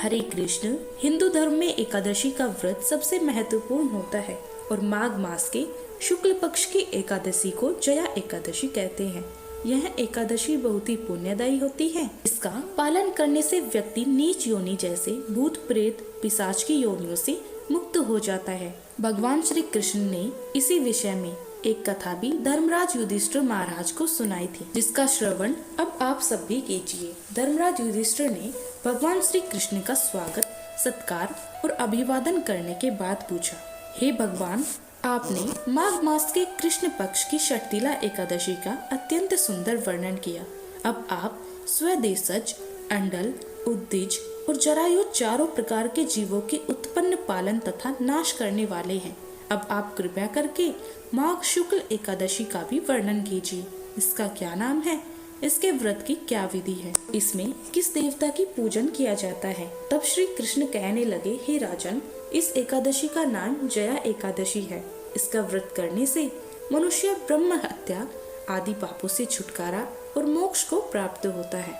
हरे कृष्ण। हिंदू धर्म में एकादशी का व्रत सबसे महत्वपूर्ण होता है और माघ मास के शुक्ल पक्ष की एकादशी को जया एकादशी कहते हैं। यह एकादशी बहुत ही पुण्यदायी होती है। इसका पालन करने से व्यक्ति नीच योनि जैसे भूत प्रेत पिशाच की योनियों से मुक्त हो जाता है। भगवान श्री कृष्ण ने इसी विषय में एक कथा भी धर्मराज युधिष्ठिर महाराज को सुनाई थी, जिसका श्रवण अब आप सब भी कीजिए। धर्मराज युधिष्ठिर ने भगवान श्री कृष्ण का स्वागत, सत्कार और अभिवादन करने के बाद पूछा, हे भगवान, आपने माघ मास के कृष्ण पक्ष की षटतिला एकादशी का अत्यंत सुंदर वर्णन किया। अब आप स्वदेशज, अंडल, उद्दिज और जरायु चारों प्रकार के जीवों के उत्पन्न, पालन तथा नाश करने वाले हैं। अब आप कृपया करके माघ शुक्ल एकादशी का भी वर्णन कीजिए। इसका क्या नाम है? इसके व्रत की क्या विधि है? इसमें किस देवता की पूजन किया जाता है? तब श्री कृष्ण कहने लगे, हे राजन, इस एकादशी का नाम जया एकादशी है। इसका व्रत करने से मनुष्य ब्रह्म हत्या आदि पापों से छुटकारा और मोक्ष को प्राप्त होता है।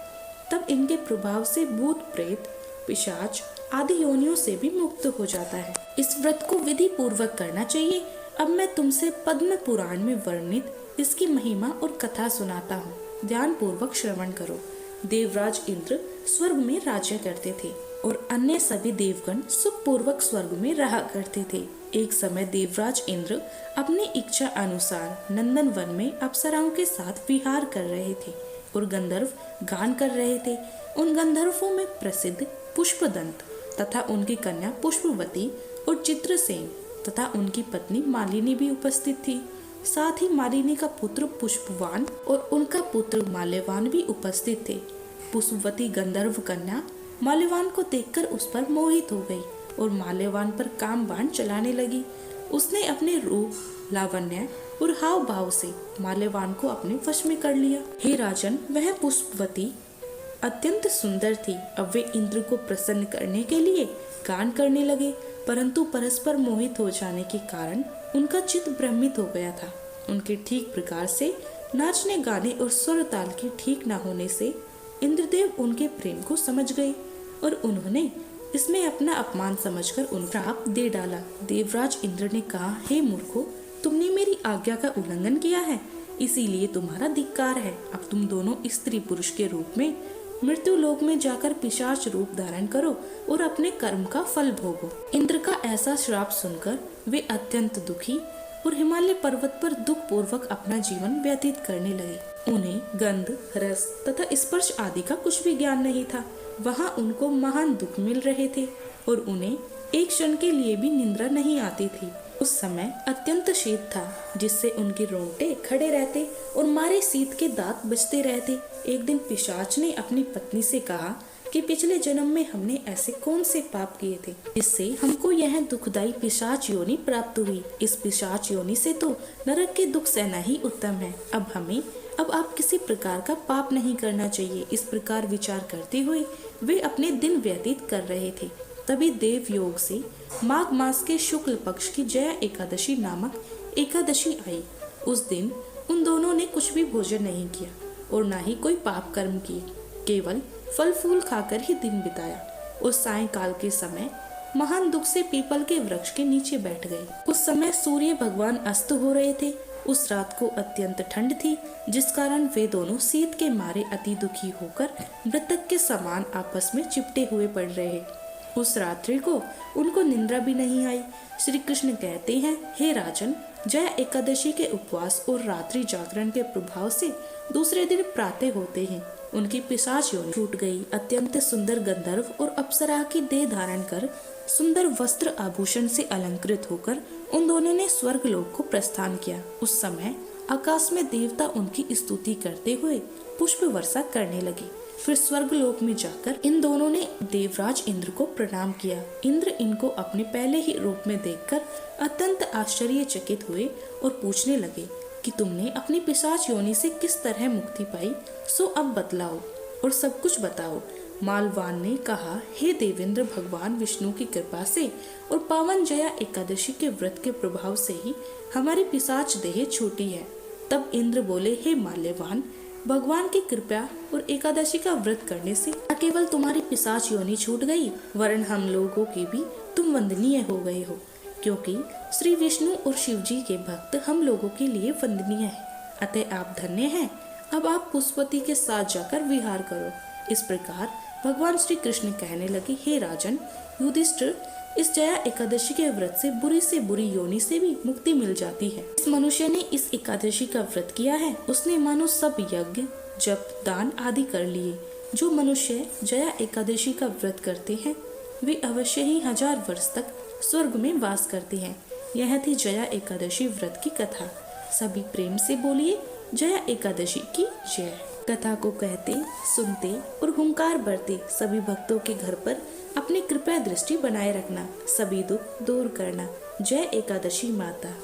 तब इनके प्रभाव से भूत प्रेत पिशाच आदि योनियों से भी मुक्त हो जाता है। इस व्रत को विधि पूर्वक करना चाहिए। अब मैं तुमसे पद्म पुराण में वर्णित इसकी महिमा और कथा सुनाता हूँ। ध्यान पूर्वक श्रवण करो। देवराज इंद्र स्वर्ग में राज्य करते थे और अन्य सभी देवगण सुख पूर्वक स्वर्ग में रहा करते थे। एक समय देवराज इंद्र अपनी इच्छा अनुसार नंदन वन में अप्सराओं के साथ विहार कर रहे थे और गंधर्व गान कर रहे थे। उन गंधर्वों में प्रसिद्ध पुष्पदंत तथा उनकी कन्या पुष्पवती और चित्रसेन तथा उनकी पत्नी मालिनी भी उपस्थित थी। साथ ही मालिनी का पुत्र पुष्पवान और उनका पुत्र माल्यवान भी उपस्थित थे। पुष्पवती गंधर्व कन्या माल्यवान को देखकर उस पर मोहित हो गई और माल्यवान पर काम बाण चलाने लगी। उसने अपने रूप, लावण्य और हाव भाव से माल्यवान को अपने वश में कर लिया। हे राजन, वह पुष्पवती अत्यंत सुंदर थी। अब वे इंद्र को प्रसन्न करने के लिए गान करने लगे, परंतु परस्पर मोहित हो जाने के कारण उनका चित्त भ्रमित हो गया था। उनके ठीक प्रकार से नाचने, गाने और स्वर ताल के ठीक न होने से इंद्रदेव उनके प्रेम को समझ गए और उन्होंने इसमें अपना अपमान समझकर उनका श्राप दे डाला। देवराज इंद्र ने कहा, हे मूर्खों, तुमने मेरी आज्ञा का उल्लंघन किया है, इसीलिए तुम्हारा धिक्कार है। अब तुम दोनों स्त्री पुरुष के रूप में मृत्यु लोक में जाकर पिशाच रूप धारण करो और अपने कर्म का फल भोगो। इंद्र का ऐसा श्राप सुनकर वे अत्यंत दुखी और हिमालय पर्वत पर दुख पूर्वक अपना जीवन व्यतीत करने लगे। उन्हें गंध, रस तथा स्पर्श आदि का कुछ भी ज्ञान नहीं था। वहाँ उनको महान दुख मिल रहे थे और उन्हें एक क्षण के लिए भी निद्रा नहीं आती थी। उस समय अत्यंत शीत था, जिससे उनके रोंगटे खड़े रहते और मारे शीत के दांत बजते रहते। एक दिन पिशाच ने अपनी पत्नी से कहा कि पिछले जन्म में हमने ऐसे कौन से पाप किए थे जिससे हमको यह दुखदायी पिशाच योनि प्राप्त हुई। इस पिशाच योनि से तो नरक के दुख सहना ही उत्तम है। अब आप किसी प्रकार का पाप नहीं करना चाहिए। इस प्रकार विचार करते हुए वे अपने दिन व्यतीत कर रहे थे। तभी देव योग से माघ मास के शुक्ल पक्ष की जया एकादशी नामक एकादशी आई। उस दिन उन दोनों ने कुछ भी भोजन नहीं किया और न ही कोई पाप कर्म किए, केवल फल फूल खाकर ही दिन बिताया। उस सायंकाल के समय महान दुख से पीपल के वृक्ष के नीचे बैठ गए। उस समय सूर्य भगवान अस्त हो रहे थे। उस रात को अत्यंत ठंड थी, जिस कारण वे दोनों शीत के मारे अति दुखी होकर मृतक के समान आपस में चिपटे हुए पड़ रहे। उस रात्रि को उनको निंद्रा भी नहीं आई। श्री कृष्ण कहते हैं, हे राजन, जया एकादशी के उपवास और रात्रि जागरण के प्रभाव से दूसरे दिन प्रातः होते हैं उनकी पिशाच योनि छूट गई। अत्यंत सुंदर गंधर्व और अप्सरा की देह धारण कर सुंदर वस्त्र आभूषण से अलंकृत होकर उन दोनों ने स्वर्ग लोक को प्रस्थान किया। उस समय आकाश में देवता उनकी स्तुति करते हुए पुष्प वर्षा करने लगे। फिर स्वर्ग लोक में जाकर इन दोनों ने देवराज इंद्र को प्रणाम किया। इंद्र इनको अपने पहले ही रूप में देखकर अत्यंत आश्चर्यचकित हुए और पूछने लगे कि तुमने अपनी पिशाच योनि से किस तरह मुक्ति पाई, सो अब बतलाओ और सब कुछ बताओ। मालवान ने कहा, हे देवेंद्र, भगवान विष्णु की कृपा से और पावन जया एकादशी के व्रत के प्रभाव से ही हमारी पिशाच देह छूटी है। तब इंद्र बोले, हे माल्यवान, भगवान की कृपा और एकादशी का व्रत करने से न केवल तुम्हारी पिशाच योनि छूट गई, वरन हम लोगों के भी तुम वंदनीय हो गए हो, क्योंकि श्री विष्णु और शिव जी के भक्त हम लोगों के लिए वंदनीय है। अतः आप धन्य हैं। अब आप पुष्पवती के साथ जाकर विहार करो। इस प्रकार भगवान श्री कृष्ण कहने लगे, हे राजन युधिष्ठिर, इस जया एकादशी के व्रत से बुरी योनि से भी मुक्ति मिल जाती है। इस मनुष्य ने इस एकादशी का व्रत किया है, उसने मानो सब यज्ञ जप दान आदि कर लिए। जो मनुष्य जया एकादशी का व्रत करते हैं वे अवश्य ही 1000 वर्ष तक स्वर्ग में वास करते हैं। यह थी जया एकादशी व्रत की कथा। सभी प्रेम से बोलिए जया एकादशी की जय। कथा को कहते सुनते और हुंकार भरते सभी भक्तों के घर पर अपनी कृपा दृष्टि बनाए रखना, सभी दुख दूर करना। जय एकादशी माता।